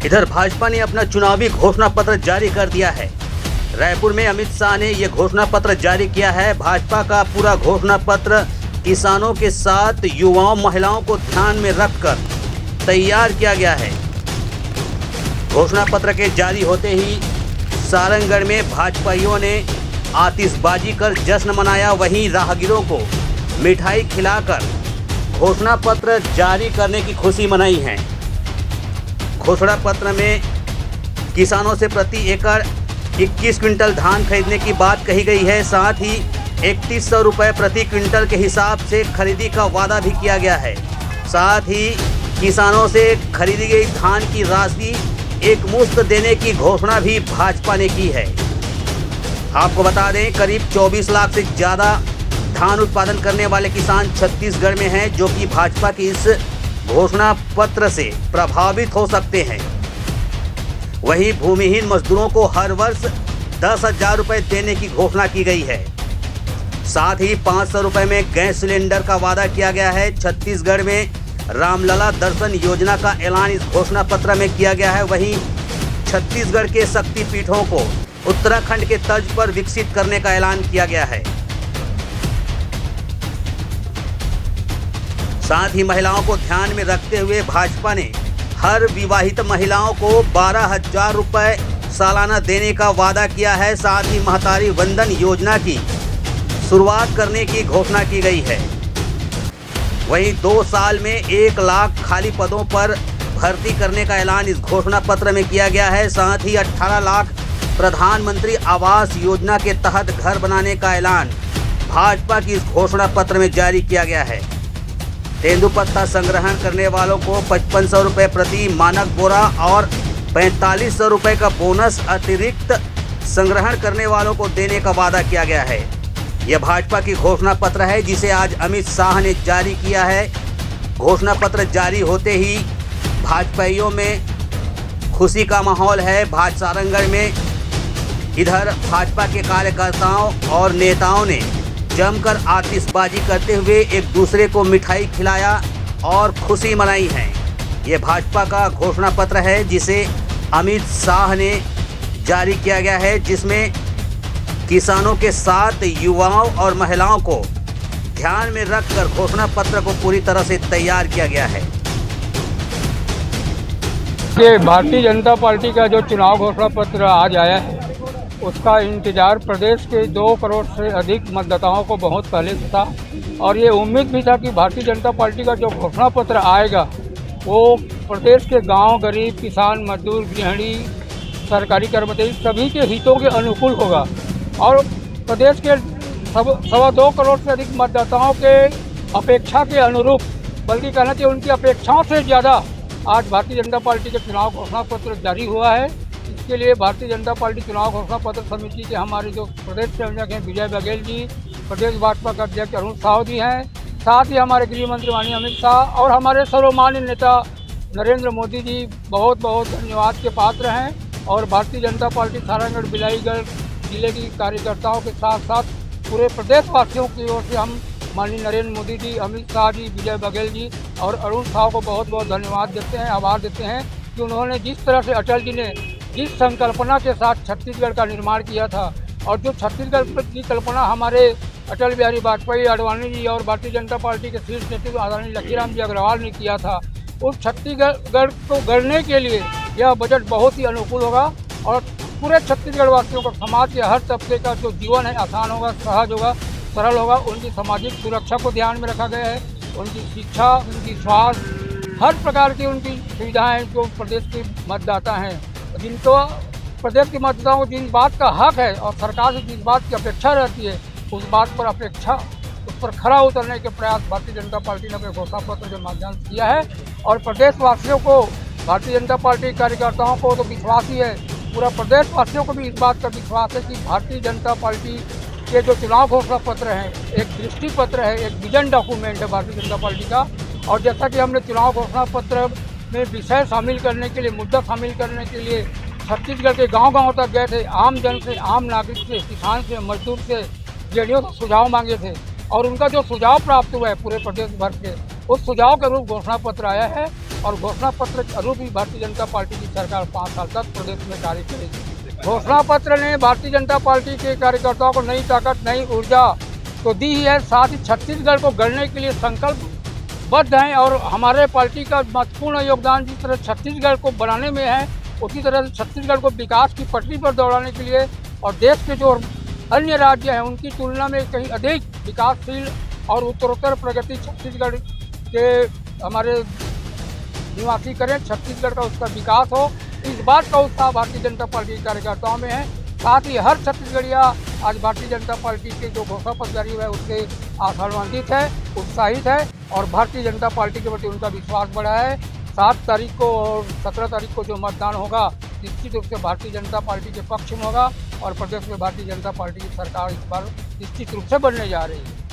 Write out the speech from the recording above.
इधर भाजपा ने अपना चुनावी घोषणा पत्र जारी कर दिया है। रायपुर में अमित शाह ने यह घोषणा पत्र जारी किया है। भाजपा का पूरा घोषणा पत्र किसानों के साथ युवाओं महिलाओं को ध्यान में रखकर तैयार किया गया है। घोषणा पत्र के जारी होते ही सारंगगढ़ में भाजपाइयों ने आतिशबाजी कर जश्न मनाया। वहीं राहगीरों को मिठाई खिलाकर घोषणा पत्र जारी करने की खुशी मनाई है। घोषणा पत्र में किसानों से प्रति एकड़ 21 क्विंटल धान खरीदने की बात कही गई है। साथ ही 3100 रुपये प्रति क्विंटल के हिसाब से खरीदी का वादा भी किया गया है। साथ ही किसानों से खरीदी गई धान की राशि एक मुश्त देने की घोषणा भी भाजपा ने की है। आपको बता दें, करीब 24 लाख से ज़्यादा धान उत्पादन करने वाले किसान छत्तीसगढ़ में हैं, जो कि भाजपा की इस घोषणा पत्र से प्रभावित हो सकते हैं। वहीं भूमिहीन मजदूरों को हर वर्ष 10,000 रुपये देने की घोषणा की गई है। साथ ही 500 रुपये में गैस सिलेंडर का वादा किया गया है। छत्तीसगढ़ में रामलला दर्शन योजना का ऐलान इस घोषणा पत्र में किया गया है। वहीं छत्तीसगढ़ के शक्तिपीठों को उत्तराखंड के तर्ज पर विकसित करने का ऐलान किया गया है। साथ ही महिलाओं को ध्यान में रखते हुए भाजपा ने हर विवाहित महिलाओं को 12,000 रुपये सालाना देने का वादा किया है। साथ ही महतारी वंदन योजना की शुरुआत करने की घोषणा की गई है। वहीं 2 साल में 1 लाख खाली पदों पर भर्ती करने का ऐलान इस घोषणा पत्र में किया गया है। साथ ही 18 लाख प्रधानमंत्री आवास योजना के तहत घर बनाने का ऐलान भाजपा की इस घोषणा पत्र में जारी किया गया है। तेंदुपत्ता संग्रहण करने वालों को 5500 रुपये प्रति मानक बोरा और 4500 रुपये का बोनस अतिरिक्त संग्रहण करने वालों को देने का वादा किया गया है। यह भाजपा की घोषणा पत्र है, जिसे आज अमित शाह ने जारी किया है। घोषणा पत्र जारी होते ही भाजपाइयों में खुशी का माहौल है। सारंगगढ़ में इधर भाजपा के कार्यकर्ताओं और नेताओं ने जमकर आतिशबाजी करते हुए एक दूसरे को मिठाई खिलाया और खुशी मनाई है। ये भाजपा का घोषणा पत्र है, जिसे अमित शाह ने जारी किया गया है, जिसमें किसानों के साथ युवाओं और महिलाओं को ध्यान में रखकर घोषणा पत्र को पूरी तरह से तैयार किया गया है। ये भारतीय जनता पार्टी का जो चुनाव घोषणा पत्र आज आया है, उसका इंतजार प्रदेश के 2 करोड़ से अधिक मतदाताओं को बहुत पहले से था और ये उम्मीद भी था कि भारतीय जनता पार्टी का जो घोषणा पत्र आएगा वो प्रदेश के गांव, गरीब, किसान, मजदूर, गृहिणी, सरकारी कर्मचारी सभी के हितों के अनुकूल होगा और प्रदेश के 2.25 करोड़ से अधिक मतदाताओं के अपेक्षा के अनुरूप, बल्कि कहना चाहिए उनकी अपेक्षाओं से ज़्यादा आज भारतीय जनता पार्टी के चुनाव घोषणा पत्र जारी हुआ है। इसके लिए भारतीय जनता पार्टी चुनाव घोषणा पत्र समिति के हमारे जो प्रदेश संयोजक हैं विजय बघेल जी, प्रदेश भाजपा के अध्यक्ष अरुण साहू जी हैं, साथ ही हमारे गृह मंत्री माननीय अमित शाह और हमारे सर्वमान्य नेता नरेंद्र मोदी जी बहुत बहुत धन्यवाद के पात्र हैं। और भारतीय जनता पार्टी सारंगगढ़ बिलाईगढ़ जिले की कार्यकर्ताओं के साथ साथ पूरे प्रदेशवासियों की ओर से हम माननीय नरेंद्र मोदी जी, अमित शाह जी, विजय बघेल जी और अरुण साहू को बहुत बहुत धन्यवाद देते हैं, आभार देते हैं कि उन्होंने जिस तरह से अटल जी ने जिस संकल्पना के साथ छत्तीसगढ़ का निर्माण किया था और जो छत्तीसगढ़ की कल्पना हमारे अटल बिहारी वाजपेयी, आडवाणी जी और भारतीय जनता पार्टी के शीर्ष नेतृत्व आदरणीय लखीराम जी अग्रवाल ने किया था, उस छत्तीसगढ़ को गढ़ने के लिए यह बजट बहुत ही अनुकूल होगा और पूरे छत्तीसगढ़ वासियों को, समाज के हर तबके का जो जीवन है आसान होगा, सहज होगा, सरल होगा। उनकी सामाजिक सुरक्षा को ध्यान में रखा गया है, उनकी शिक्षा, उनकी स्वास्थ्य, हर प्रकार की उनकी सुविधाएँ जो प्रदेश के मतदाता हैं, जिनको प्रदेश के मतदाताओं को जिन बात का हक है और सरकार से जिस बात की अपेक्षा रहती है, उस बात पर उस पर खरा उतरने के प्रयास भारतीय जनता पार्टी ने अपने घोषणा पत्र के माध्यम से किया है। और प्रदेशवासियों को, भारतीय जनता पार्टी कार्यकर्ताओं को तो विश्वास ही है, पूरा प्रदेशवासियों को भी इस बात का विश्वास है कि भारतीय जनता पार्टी के जो चुनाव घोषणा पत्र है एक दृष्टि पत्र है, एक विजन डॉक्यूमेंट है भारतीय जनता पार्टी का। और जैसा कि हमने चुनाव घोषणा पत्र में विषय शामिल करने के लिए, मुद्दा शामिल करने के लिए छत्तीसगढ़ के गांव-गांव तक गए थे, आम जन से, आम नागरिक से, किसान से, मजदूर से, जेडीओ से सुझाव मांगे थे और उनका जो सुझाव प्राप्त हुआ है पूरे प्रदेश भर के, उस सुझाव के रूप घोषणा पत्र आया है। और घोषणा पत्र के अनुरूप ही भारतीय जनता पार्टी की सरकार 5 साल तक प्रदेश में कार्य करेगी। घोषणा पत्र ने भारतीय जनता पार्टी के कार्यकर्ताओं को नई ताकत, नई ऊर्जा तो दी ही है, साथ ही छत्तीसगढ़ को गढ़ने के लिए संकल्पबद्ध हैं। और हमारे पार्टी का महत्वपूर्ण योगदान जिस तरह छत्तीसगढ़ को बनाने में है, उसी तरह से छत्तीसगढ़ को विकास की पटरी पर दौड़ाने के लिए और देश के जो अन्य राज्य हैं उनकी तुलना में कहीं अधिक विकासशील और उत्तरोत्तर प्रगति छत्तीसगढ़ के हमारे निवासी करें, छत्तीसगढ़ का उसका विकास हो, इस बात का उत्साह भारतीय जनता पार्टी के कार्यकर्ताओं में है। साथ ही हर छत्तीसगढ़िया आज भारतीय जनता पार्टी के जो घोषणा पत्र जारी हुआ है उससे आशान्वित है, उत्साहित है और भारतीय जनता पार्टी के प्रति उनका विश्वास बढ़ा है। 7 तारीख को और 17 तारीख को जो मतदान होगा निश्चित रूप से भारतीय जनता पार्टी के पक्ष में होगा और प्रदेश में भारतीय जनता पार्टी की सरकार इस बार निश्चित रूप से बनने जा रही है।